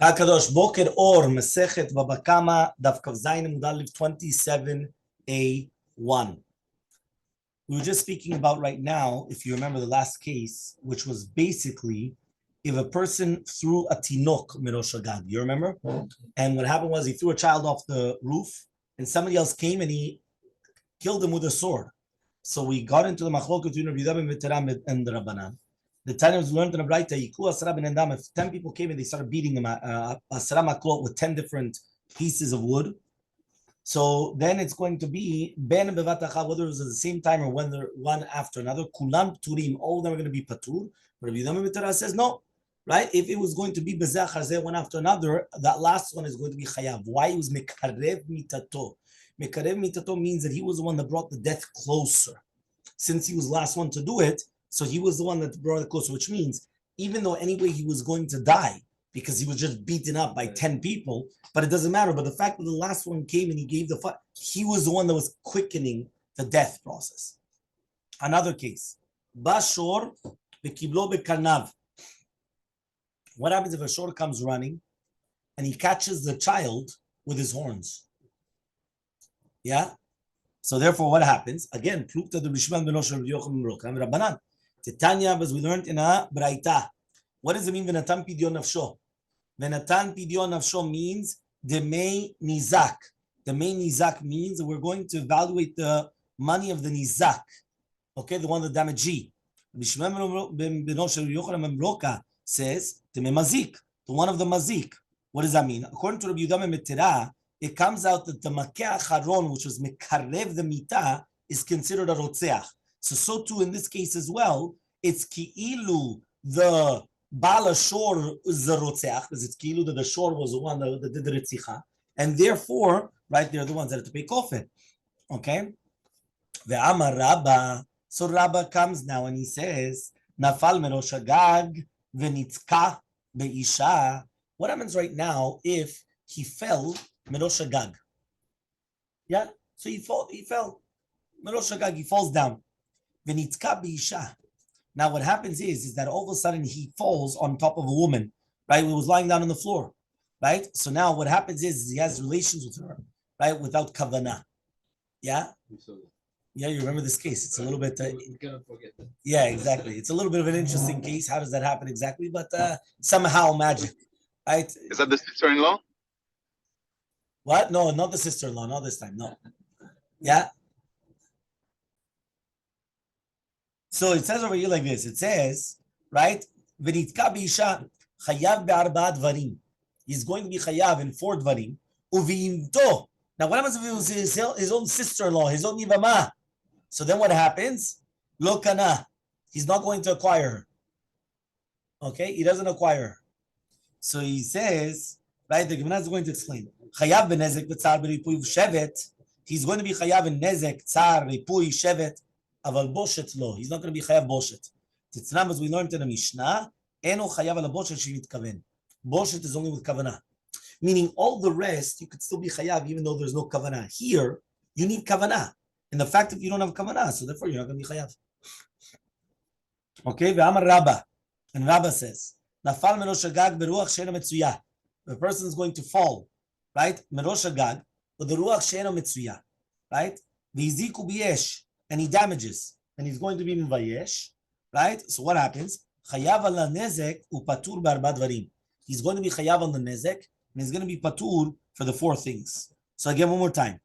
HaKadosh Boker Or Masechet Bava Kamma Daf 27A1. We were just speaking about right now, if you remember the last case, which was basically if a person threw a tinok mirosh hagag, you remember? And what happened was he threw a child off the roof, and somebody else came and he killed him with a sword. So we got into the machlok between Rabbi and the Rabbanan. The time was learned in a Braita, if 10 people came and they started beating them with 10 different pieces of wood, so then it's going to be ben bevatacha, whether it was at the same time or when they're one after another. Kulam turim, all of them are going to be patur. Rabbi Yudam says no, right? If it was going to be bezeh chazeh one after another, that last one is going to be chayav. Why? It was mekarev mitato. Mekarev mitato means that he was the one that brought the death closer. Since he was the last one to do it, so he was the one that brought it closer, which means even though anyway he was going to die because he was just beaten up by 10 people, but it doesn't matter. But the fact that the last one came and he gave the fight, he was the one that was quickening the death process. Another case, Bashor bekiblo bekarnav. What happens if a shor comes running and he catches the child with his horns? Yeah? So therefore, what happens? Again, plukta de bishman benosh Rabbanan. Titania, as we learned in a Braita. What does it mean? Venatan pidyon nafsho. Venatan pidyon nafsho means demei nizak. Demei nizak means that we're going to evaluate the money of the nizak. Okay, the one that damaged. Bishman benosh Yochanan says demei mazik, the one of the mazik. What does that mean? According to Rabbi Yudam Metera, it comes out that the makeh acharon, which was mekarev the mita, is considered a rotzeach. So too in this case as well, it's ki'ilu the bala shor is the rotzeach, because it's ki'ilu that the shor was the one that did the ritzicha, and therefore, right, they're the ones that have to pay kofet. Okay? Ve'amar Rabba. So Rabba comes now and he says, Nafal merosh hagag v'nitzka be'isha. What happens right now if he fell merosh hagag? Yeah? So he fell. Merosh hagag, he falls down. Now what happens is that all of a sudden he falls on top of a woman, right? He was lying down on the floor, right? So now what happens is he has relations with her, right? Without kavanah. Yeah? Yeah, you remember this case. It's a little bit... we cannot forget that. Yeah, exactly. It's a little bit of an interesting case. How does that happen exactly? But somehow magic, right? Is that the sister-in-law? What? No, not the sister-in-law. Not this time. No. Yeah? So it says over here like this. It says, right? V'nitka b'isha chayav be'arba dvarim. He's going to be chayav in 4 dvarim. Uviimto. Now, what happens if it was his own sister-in-law, his own yivama? So then what happens? Lo kana. He's not going to acquire her. Okay? He doesn't acquire her. So he says, right? The Gemara is going to explain. Chayav b'nezek v'tzar b'ripuy v'shevet. He's going to be chayav in nezek, tzar, ripuy, shevet. Aval boshet lo. He's not going to be chayav boshet. Titznam, as we learned in the Mishnah, eno chayav ala boshet shemitkaven. Boshet is only with kavanah. Meaning all the rest, you could still be chayav even though there's no kavanah. Here, you need kavanah. And the fact that you don't have kavanah, so therefore you're not going to be chayav. Okay, ve'amar Rabba. And Rabba says, nafal merosh hagag beruach she'ena metzuya. The person is going to fall, right? Merosh hagag, with the ruach she'ena metzuya, right? V'yiziku b'yesh. And he damages, and he's going to be mivayesh, right? So what happens? Chayav ala nezek upatur be'arba dvarim. He's going to be chayav on the nezek, and he's going to be patur for the 4 things. So again, one more time.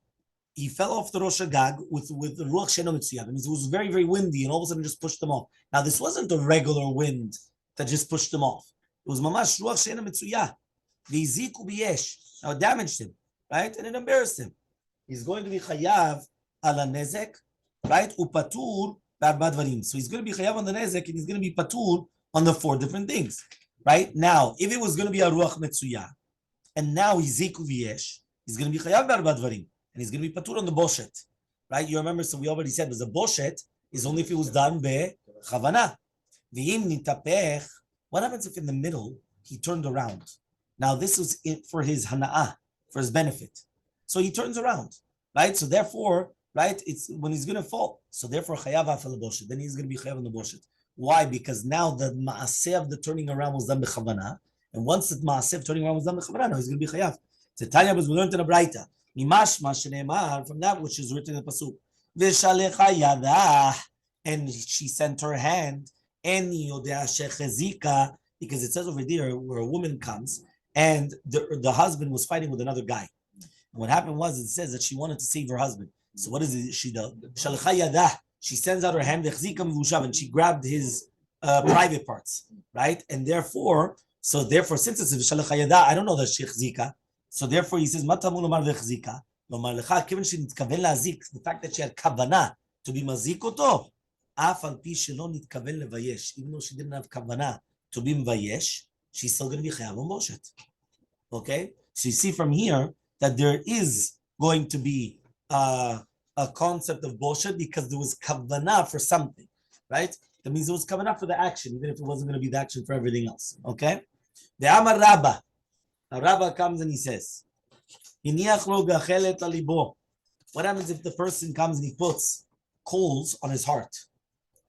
He fell off the rosh hagag with the ruach she'eno mitzuya. That means it was very, very windy, and all of a sudden just pushed him off. Now, this wasn't a regular wind that just pushed him off. It was mamash ruach she'eno mitzuya. V'yiziku b'yesh. Now it damaged him, right? And it embarrassed him. He's going to be chayav ala nezek, right? Upatur be'arba dvarim. So he's going to be chayav on the nezek, and he's going to be patur on the 4 different things, right? Now, if it was going to be a ruach metzuya, and now he's ziku v'yesh, he's going to be chayav be'arba dvarim, and he's going to be patur on the boshet, right? You remember? So we already said, the boshet is only if it was done be'chavana. V'im nitapech. What happens if in the middle he turned around? Now this was it for his hana'ah, for his benefit. So he turns around, right? So therefore, right, it's when he's going to fall. So therefore, chayav afal boshet. Then he's going to be chayav on the boshet. Why? Because now the maaseh of the turning around was done b'chavana, And once the Maaseh turning around was done, he's going to be chayav. Tanya was learned in a Braita. From that which is written in the pasuk. And she sent her hand. Because it says over there where a woman comes and the husband was fighting with another guy. And what happened was it says that she wanted to save her husband. So what is it she does? She sends out her hand and she grabbed his private parts, right? And therefore, since it's I don't know that she chzika. So therefore he says, the fact that she had kavanah to be mazik oto, even though she didn't have kavanah to be mvayesh, she's still going to be chayav on boshet. Okay? So you see from here that there is going to be a concept of boshet because there was kavanah for something, right? That means there was kavanah for the action, even if it wasn't going to be the action for everything else. Okay? The Amar Rabba. Now Rabba comes and he says, what happens if the person comes and he puts coals on his heart?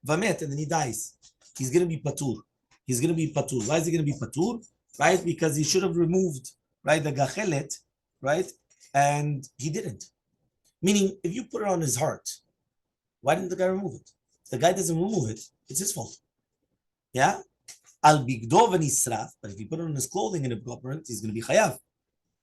Vamet, and then he dies. He's going to be patur. He's going to be patur. Why is he going to be patur? Right? Because he should have removed, right, the gachelet, right? And he didn't. Meaning, if you put it on his heart, why didn't the guy remove it? If the guy doesn't remove it, it's his fault. Yeah? Al bigdov and israf, but if he put it on his clothing and it got burnt, he's going to be chayav.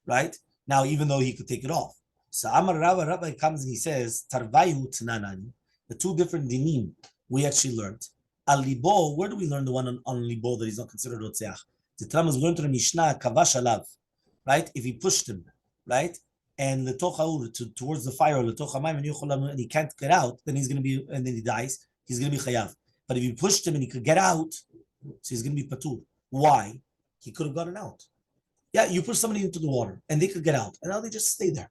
Right? Now, even though he could take it off. So Amar Rabbi comes and he says, Tarvayu Tnanani, the two different dinim we actually learned. Al libo, where do we learn the one on libo that is not considered rotzeach? The Tram is learned to the Mishnah, kavash alav, right? If he pushed him, right? And the tochaur towards the fire, and he can't get out, then he's going to be, and then he dies, he's going to be chayav. But if you pushed him and he could get out, so he's going to be patur. Why? He could have gotten out. Yeah, you push somebody into the water and they could get out, and now they just stay there.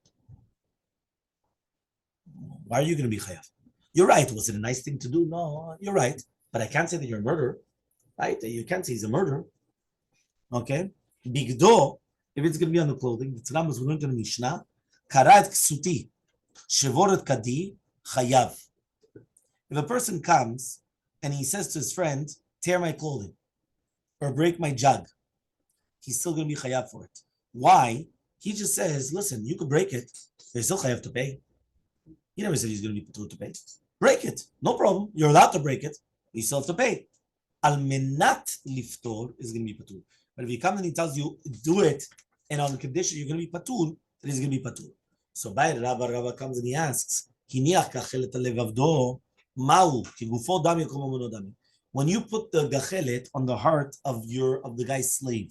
Why are you going to be chayav? You're right. Was it a nice thing to do? No, you're right. But I can't say that you're a murderer, right? You can't say he's a murderer. Okay? Bigdo, if it's going to be on the clothing, the Tzram was learned in the Mishnah, karat ksuti, shevoret kadi, chayav. If a person comes and he says to his friend, tear my clothing or break my jug, he's still going to be chayav for it. Why? He just says, listen, you could break it, they're still chayav to pay. He never said he's going to be patur to pay. Break it, no problem. You're allowed to break it, but you still have to pay. Al menat liftor is going to be patur. But if he comes and he tells you, do it, and on the condition you're going to be patur, then he's going to be patur. So by Rabba comes and he asks, when you put the gachelet on the heart of the guy's slave,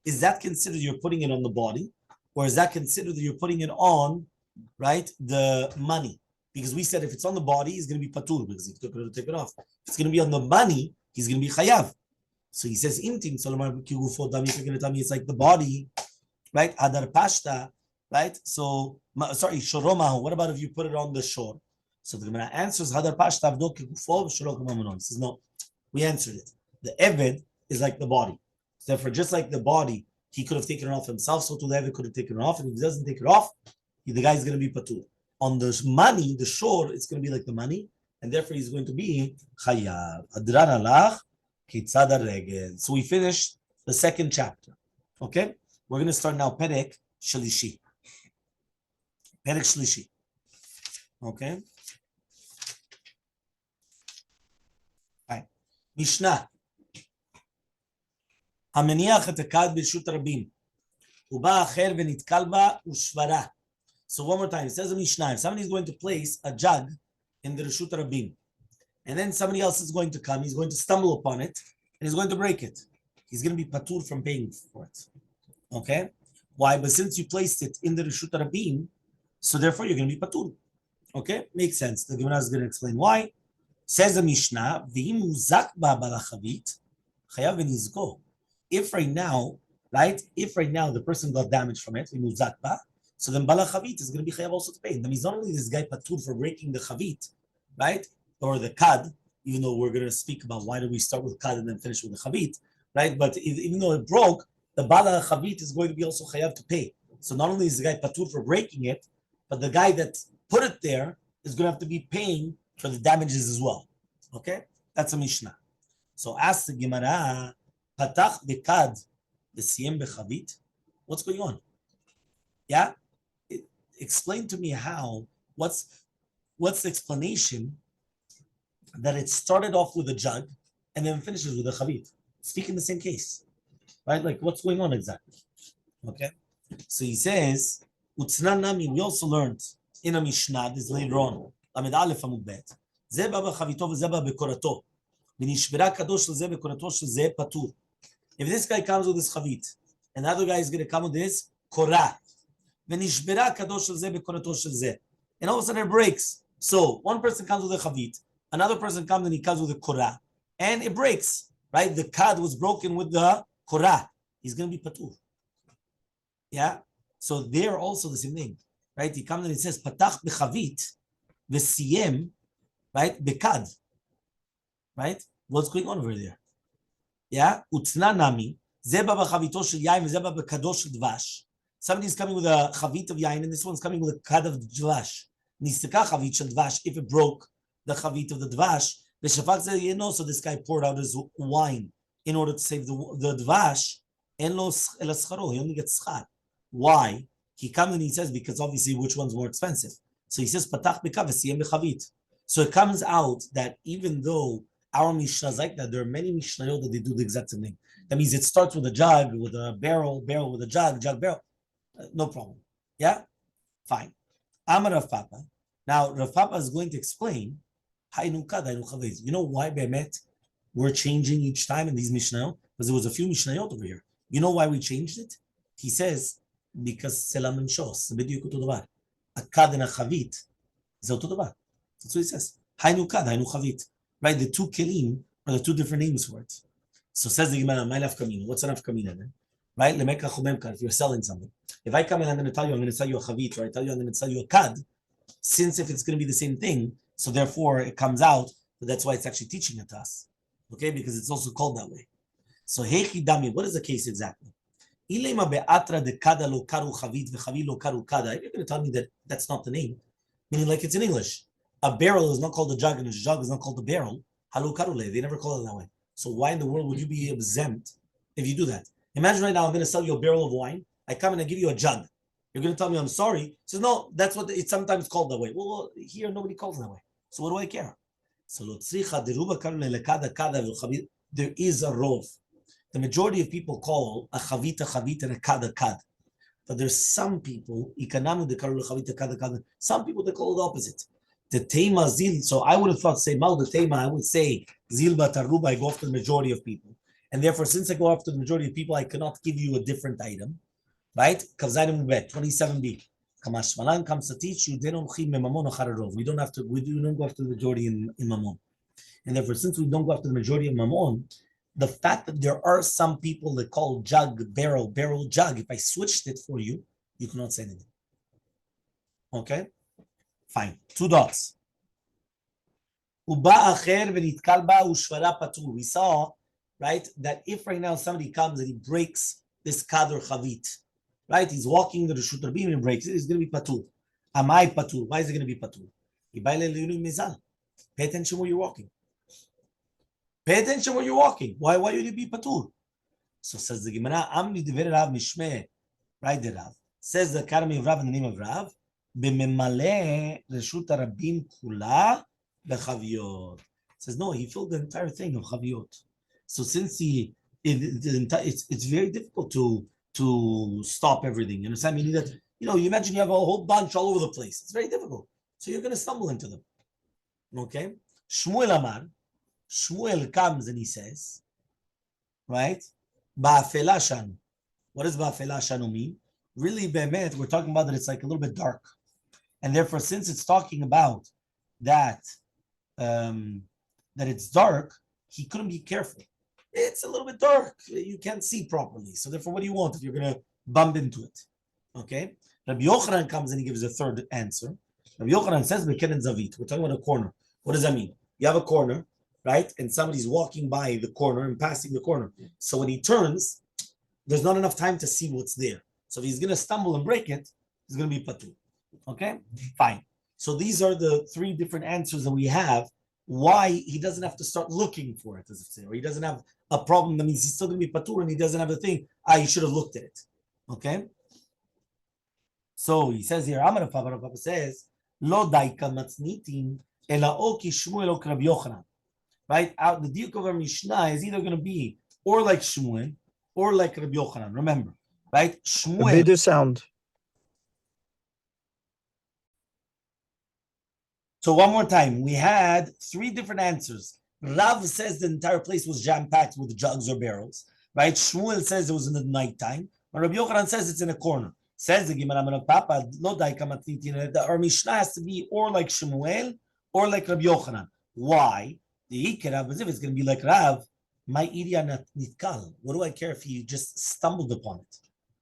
is that considered you're putting it on the body, or is that considered that you're putting it on, right, the money? Because we said if it's on the body, he's going to be patur because he took it to take it off. If it's going to be on the money, he's going to be chayav. So he says, "Intim Solomon kigufo dami." If you're going to tell me it's like the body, right? Adar pashta, right? So sorry, shoromahu. What about if you put it on the shore? So the Gemara answers, Hadar pashta avdo kigufo v'shoro kamamonon. He says, no, we answered it. The eved is like the body. So therefore, just like the body, he could have taken it off himself. So too the eved could have taken it off, and if he doesn't take it off, the guy is going to be patur. On the money, the shore, it's going to be like the money, and therefore he's going to be chayav. Adran alach. So we finished the second chapter. Okay? We're going to start now Perek Shlishi. Perek Shlishi. Okay? Right. Mishnah. המניח את הכד ברשות הרבים. ובא אחר ונתקל בה ושברה. So one more time, it says in Mishnah, if somebody is going to place a jug in the Reshut Rabim, and then somebody else is going to come, he's going to stumble upon it, and he's going to break it. He's going to be patur from paying for it. Okay? Why? But since you placed it in the Reshut Rabim, so therefore you're going to be patur. Okay? Makes sense. The Gemara is going to explain why. Says the Mishnah, V'im muzak ba balachavit, chayav v'nizgo. If right now the person got damaged from it, v'im muzak ba, so then balachavit is going to be chayav also to pay. That means not only this guy patur for breaking the chavit, right? Or the kad, even though we're going to speak about why do we start with kad and then finish with the chavit, right? But even though it broke, the bala chavit is going to be also chayav to pay. So not only is the guy patur for breaking it, but the guy that put it there is going to have to be paying for the damages as well. Okay? That's a Mishnah. So ask the Gemara, patach bekad the siem bechavit. What's going on? Yeah, explain to me how. What's the explanation that it started off with a jug and then finishes with a chavit? Speaking the same case, right? Like what's going on exactly? Okay, so he says, "Utznan nami." We also learned in a Mishnah. This later on. Lamed Aleph Amud Bet. Ze baba chavito v'ze baba bekorato. V'nishbera kadosh l'ze bekorato sh'ze patur. If this guy comes with his chavit, and the other guy is going to come with his korah, v'nishbera kadosh l'ze bekorato sh'ze, and all of a sudden it breaks. So one person comes with a chavit, another person comes and he comes with a korah, and it breaks. Right? The kad was broken with the korah. He's going to be patur. Yeah. So they're also the same thing, right? He comes and he says patach bechavit v'siyem, right? Bekad, right? What's going on over there? Yeah. Utna nami zeba b'chavito shel yain v'zeba b'kado shel dvash. Somebody's coming with a chavit of yain, and this one's coming with a kad of dvash. Nistika chavit shel dvash. If it broke the chavit of the dvash, the shafak said, you know, so this guy poured out his wine in order to save the dvash. En lo elascharo. He only gets schar. Why? He comes and he says, because obviously which one's more expensive? So he says, patach b'kav v'siyem b'chavit. So it comes out that even though our Mishnah is like that, there are many Mishnayot that they do the exact same thing. That means it starts with a jug, with a barrel with a jug, barrel. No problem. Yeah? Fine. Amar Rav Papa. Now, Rav Papa is going to explain, you know why, Be'emet, we're changing each time in these Mishnayot? Because there was a few Mishnayot over here. You know why we changed it? He says, because selam and shos, bediuk oto davar. A kad and a chavit is oto davar. That's what he says. Hainu kad, hainu chavit. Right? The two kelim are the two different names for it. So says the Gemara, my naf kamina. What's a naf kamina then? Right? Lemeka chumemka. If you're selling something, if I come in, I'm going to tell you, I'm going to sell you a chavit, or I tell you, I'm going to sell you a kad. Since if it's going to be the same thing, so therefore it comes out. But that's why it's actually teaching it to us. Okay, because it's also called that way. So hechi dami. What is the case exactly? If you're going to tell me that that's not the name, meaning like it's in English, a barrel is not called a jug and a jug is not called a barrel. They never call it that way. So why in the world would you be exempt if you do that? Imagine right now I'm going to sell you a barrel of wine. I come and I give you a jug. You're going to tell me I'm sorry. He says, no, that's what it's sometimes called that way. Well, here nobody calls it that way. So what do I care? So there is a rov. The majority of people call a chavit and a kad. But there's some people, some people that call it the opposite. The tema zil, so I would have thought, say, mal the tema, I would say, zil bataruba, I go after the majority of people. And therefore, since I go after the majority of people, I cannot give you a different item. Right? 27b. Kamash Malan comes to teach you, we don't have to, we don't go after the majority in Mammon. And therefore, since we don't go after the majority of Mammon, the fact that there are some people that call jug, barrel, jug, if I switched it for you, you cannot say anything. Okay? Fine. 2 dots. We saw, right, that if right now somebody comes and he breaks this kad or chavit, right, he's walking to the Reshut Rabim and breaks it, it's going to be patur. Amai patur. Why is it going to be patur? Pay attention where you're walking. Pay attention where you're walking. Why would you be patur? So says the Gemara, Amni diver Rav Mishmeh, right, the Rav. Says the Academy of Rav in the name of Rav, B'memaleh Reshut Rabim kula b'chaviot. Says, no, he filled the entire thing of chaviot. So since it's very difficult to stop everything. You understand? Meaning that, you imagine you have a whole bunch all over the place. It's very difficult. So you're going to stumble into them. Okay? Shmuel Amar. Shmuel comes and he says, right? Ba'afela shanu. What does ba'afela shanu mean? Really, be'emet, we're talking about that it's like a little bit dark. And therefore, since it's talking about that it's dark, he couldn't be careful. It's a little bit dark. You can't see properly. So therefore, what do you want if you're going to bump into it? Okay? Rabbi Yochanan comes and he gives a third answer. Rabbi Yochanan says, Beken and Zavit. We're talking about a corner. What does that mean? You have a corner, right? And somebody's walking by the corner and passing the corner. So when he turns, there's not enough time to see what's there. So if he's going to stumble and break it, he's going to be patur. Okay? Fine. So these are the 3 different answers that we have why he doesn't have to start looking for it, as it say, or he doesn't have a problem. That means he's still going to be patur and he doesn't have the thing. You should have looked at it. Okay? So he says here, Amar Papa says, Lo daika matznitin ela o ki Shmuel o Rabbi Yochanan. Right? Out the diuk of our Mishnah is either going to be or like Shmuel or like Rabbi Yochanan. Remember, right? Shmuel. Video sound. So one more time, we had three different answers. Rav says the entire place was jam-packed with jugs or barrels, right? Shmuel says it was in the nighttime. And Rabbi Yochanan says it's in a corner. Says the Gemara of Papa, our Mishnah has to be or like Shmuel or like Rabbi Yochanan. Why? The Ikerav, as if it's going to be like Rav, my idia nitkal. What do I care if he just stumbled upon it?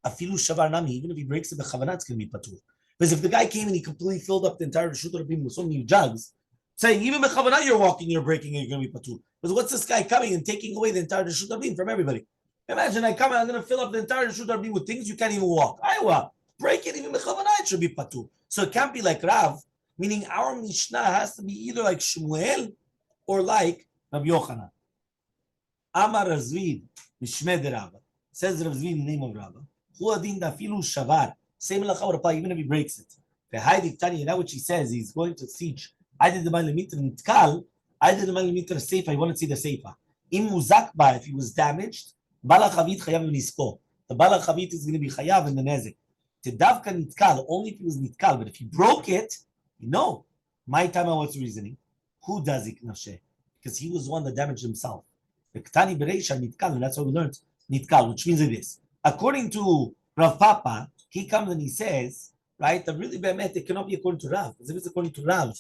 Afilu shavar nami, even if he breaks it, the chavanah, it's going to be patur. Because if the guy came and he completely filled up the entire Reshut Rabim with so many jugs, saying even Bechavana you're walking, you're breaking, and you're going to be patur. Because what's this guy coming and taking away the entire Reshut Rabim from everybody? Imagine I come and I'm going to fill up the entire Reshut Rabim with things you can't even walk. Iowa, break it, even Bechavana it should be patur. So it can't be like Rav, meaning our Mishnah has to be either like Shmuel or like Rabbi Yochanan. Amar Razvid, Mishmed Rabba. Says Rav Zvid in the name of Rabba. Hu adin dafilu shavar. Same lacha would apply even if he breaks it. Now what she says, he's going to teach. I did the millimeter nitkal. I did the millimeter seifa. I want to see the seifa. Im muzakba, if he was damaged, bala chavit chayav v'nisko. The bala chavit is going to be chayav in the nezek. Tedavka nitkal, only if he was nitkal. But if he broke it, no. My time, what's the reasoning? Who does it nafshe? Because he was the one that damaged himself. The ktani bereisha nitkal, and that's what we learned. Nitkal, which means like this. According to Rav Papa, he comes and he says, right, that really be'emet, it cannot be according to Rav. Because if it's according to Rav,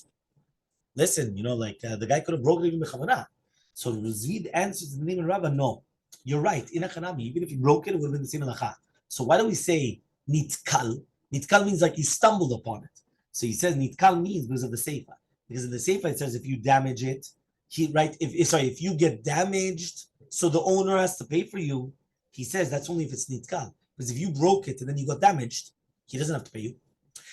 listen, the guy could have broken even Bechavana. So Razvid answers in the name of Rav, no. You're right. In Achanami, even if he broke it, it would have been the same halacha. So why do we say nitkal? Nitkal means like you stumbled upon it. So he says nitkal means because of the seifa. Because in the seifa it says if you damage it, if you get damaged, so the owner has to pay for you. He says that's only if it's nitkal. Because if you broke it and then you got damaged, he doesn't have to pay you.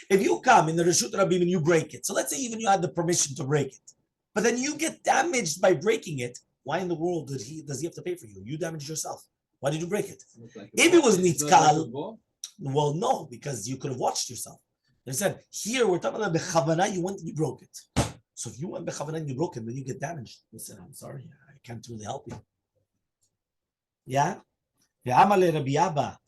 If you come in the Reshut Rabim and you break it, so let's say even you had the permission to break it, but then you get damaged by breaking it, why in the world does he have to pay for you? You damaged yourself. Why did you break it? If it was nitkal, well, no, because you could have watched yourself. They said, here we're talking about bechavana, you went and you broke it. So if you went bechavana and you broke it, then you get damaged. They said, I'm sorry, I can't really help you. Yeah? The Elmaleh Rabbi Abba.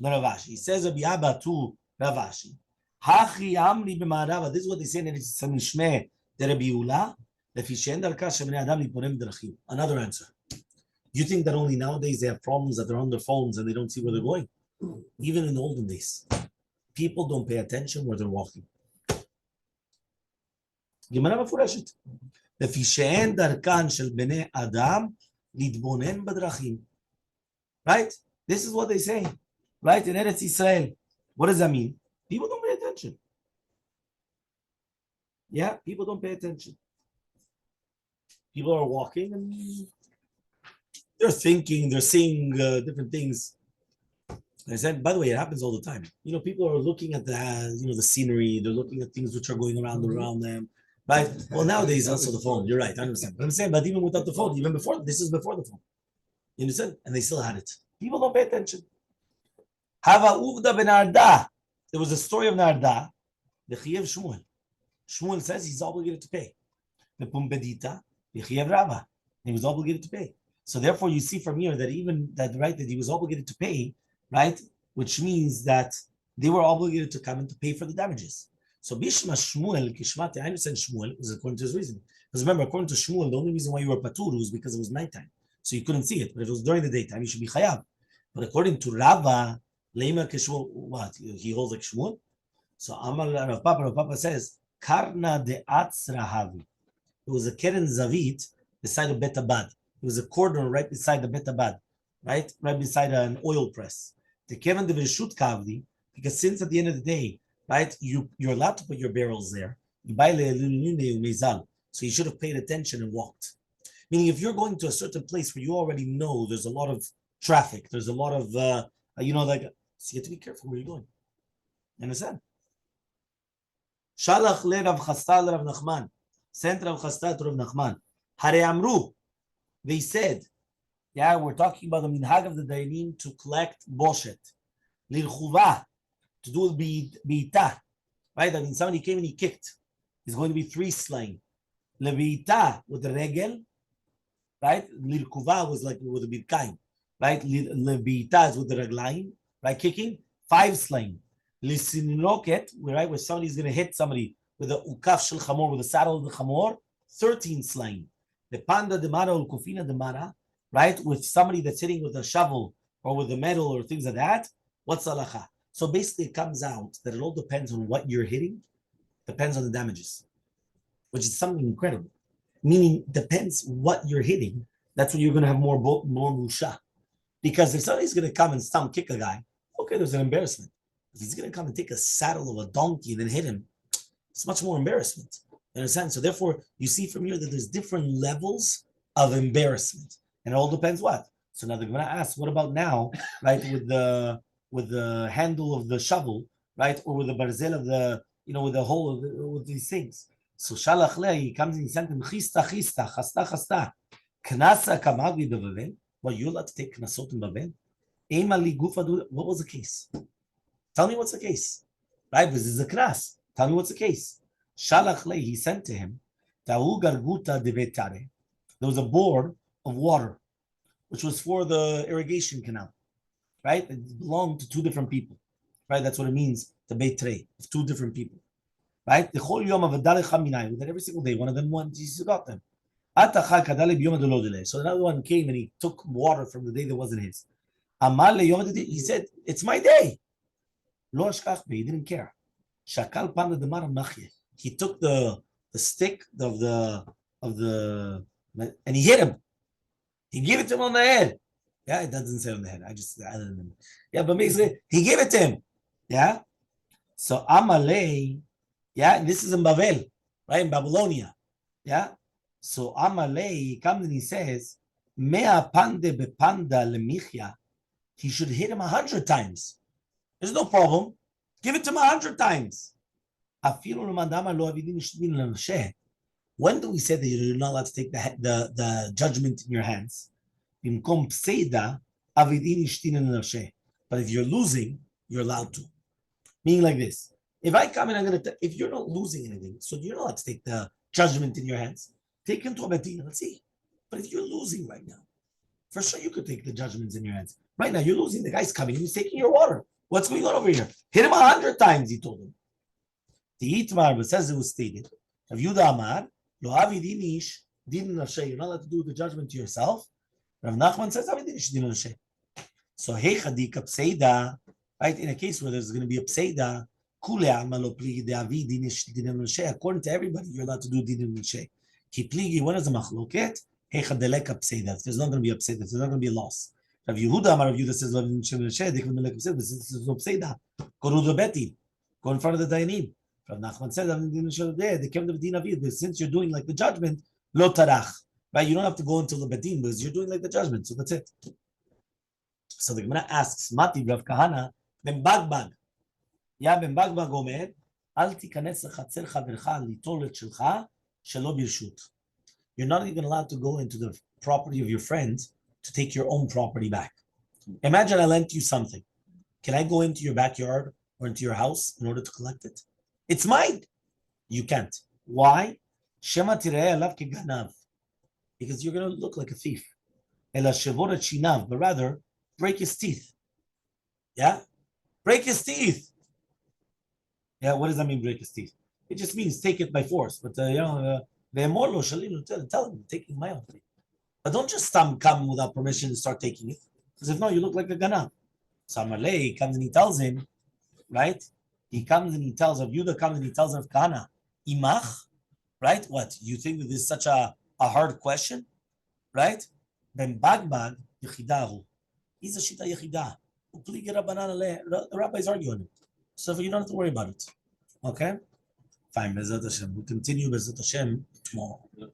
Ravashi. He says Rabbi Abba to Ravashi. Hachi amri b'ma'arava. This is what they say in it's Mishmeh de Rabbi Ula. Another answer. You think that only nowadays they have problems that they're on their phones and they don't see where they're going? Even in the olden days, people don't pay attention where they're walking. Gemara מפורשת. לפי שאין דרכן של בני אדם להתבונן בדרכים. Right? This is what they say. Right? In Eretz Israel. What does that mean? People don't pay attention. Yeah, people don't pay attention. People are walking and they're thinking, they're seeing different things. I said, by the way, it happens all the time. People are looking at the scenery. They're looking at things which are going around them. Right? Well, nowadays also the phone. You're right. I understand. But I'm saying, but even without the phone, even before, this is before the phone. You understand? And they still had it. People don't pay attention. Hava Uvda ben Arda. There was a story of Narda. The Chiev Shmuel. Shmuel says he's obligated to pay. The Pumbedita, the Chiev Rava. He was obligated to pay. So therefore, you see from here that that he was obligated to pay, right? Which means that they were obligated to come and to pay for the damages. So Bishma Shmuel, Kishmate, I understand Shmuel is according to his reason. Because remember, according to Shmuel, the only reason why you were patur was because it was nighttime. So you couldn't see it. But if it was during the daytime, you should be chayav. But according to Rava, Leima Kishmuel, what? He holds like Shmuel? So Amar Rav Papa says, Karna de Atzrahavi. It was a Keren Zavit beside a Bet Abad. It was a corner right beside the Bet Abad, right? Right beside an oil press. The Keren de Veshut Kavli, because since at the end of the day, right, you're allowed to put your barrels there. So you should have paid attention and walked. Meaning if you're going to a certain place where you already know there's a lot of traffic, there's a lot of, so you have to be careful where you're going. You understand? Shalach le Rav Chastal Rav Nachman. Sent Rav Chasta to Rav Nachman. Hare Amru, they said, yeah, we're talking about the minhag of the Dayanim to collect boshet. Lirchuva, to do beita. Right? I mean, somebody came and he kicked. It's going to be 3 slain. Lebeita with the regel, right? Lirkuva was like with the birkaim, right? Lebeita is with the reglaim, right? Kicking, 5 slain. Lisinroket, right? Where somebody's going to hit somebody with the ukaf shel chamor, with the saddle of the chamor, 13 slain. The panda demara or kufina demara, right? With somebody that's hitting with a shovel or with a metal or things like that, what's halacha? So basically it comes out that it all depends on what you're hitting, depends on the damages, which is something incredible. Meaning depends what you're hitting, that's when you're going to have more musha. Because if somebody's going to come and stomp kick a guy, okay, there's an embarrassment. If he's going to come and take a saddle of a donkey and then hit him, it's much more embarrassment. You understand? So therefore, you see from here that there's different levels of embarrassment. And it all depends what. So now they're going to ask, what about now, right, with the handle of the shovel, right, or with the barzel of the, with the hole with these things. So Shalach Leh, he comes and he sent him, chista, chasta, chasta. Knasa kamagvi bevavel. Well, you're allowed to take knasot in Bavel? Emali gufa, what was the case? Tell me what's the case. Right, this is a knas. Tell me what's the case. Shalach Leh, he sent to him, Ta'u garguta devetare. There was a board of water, which was for the irrigation canal. Right? It belonged to 2 different people. Right? That's what it means, the beitre, of 2 different people. Right? The whole yom of that every single day, one of them won, Jesus got them. So another one came and he took water from the day that wasn't his. He said, it's my day. He didn't care. He took the stick of the and he hit him. He gave it to him on the head. Yeah, it doesn't say on the head. Yeah, but basically he gave it to him. Yeah. So Elmaleh, yeah, and this is in Bavel, right, in Babylonia. Yeah. So Elmaleh comes and he says, Mea pande bepanda lemichya. He should hit him 100 times. There's no problem. Give it to him 100 times. When do we say that you're not allowed to take the judgment in your hands? But if you're losing, you're allowed to. Meaning like this. If I come and if you're not losing anything, so you're not allowed to take the judgment in your hands. Take him to a bedin, let's see. But if you're losing right now, for sure you could take the judgments in your hands. Right now you're losing. The guy's coming, he's taking your water. What's going on over here? Hit him 100 times, he told him. The Itmar, but says it was stated. Rav Yuda Amar, Lo avi dinish, din nafshe. You're not allowed to do the judgment to yourself. Rav Nachman says, avi dinish, din nafshe. So, Hechal pseida, right? In a case where there's going to be a pseida, kule alma lo pligi de avi dinish, din nafshe. According to everybody, you're allowed to do din nafshe. Ki pligi, when is a machloket? Hechal deleka pseida. There's not going to be a pseida. There's not going to be a loss. Rav Yehuda Amar, Rav Yehuda says, lo din nafshe, they can deleka pseida. This is no pseida. Go to the beti. Go in front of the dayanim. Rav Nachman said, they came to the din avid, but since you're doing like the judgment, lo tarach, right? You don't have to go until the bedin because you're doing like the judgment. So that's it. So the Gemara asks, Mati Rav Kahana, ben bagbag. Ya ben bagbag omer, al tikanes lechatzer chavercha litol et shelcha shelo birshut. You're not even allowed to go into the property of your friend to take your own property back. Imagine I lent you something. Can I go into your backyard or into your house in order to collect it? It's mine. You can't. Why? Shema tirei alav keganav. Because you're going to look like a thief. Ela shevora chinav, but rather break his teeth. Yeah? Break his teeth. Yeah, what does that mean, break his teeth? It just means take it by force. But, tell him, I'm taking my own thing. But don't just come without permission and start taking it. Because if not, you look like a ganav. So Elmaleh comes and he tells him, right? He comes and he tells of Yudah comes and he tells of Kana, Imach, right? What? You think that this is such a hard question? Right? Ben Bagbag Yechidahu. He's a Shita Yechidah. The rabbis argue on it. So you don't have to worry about it. Okay? Fine, Bezat Hashem. We'll continue Bezat Hashem tomorrow.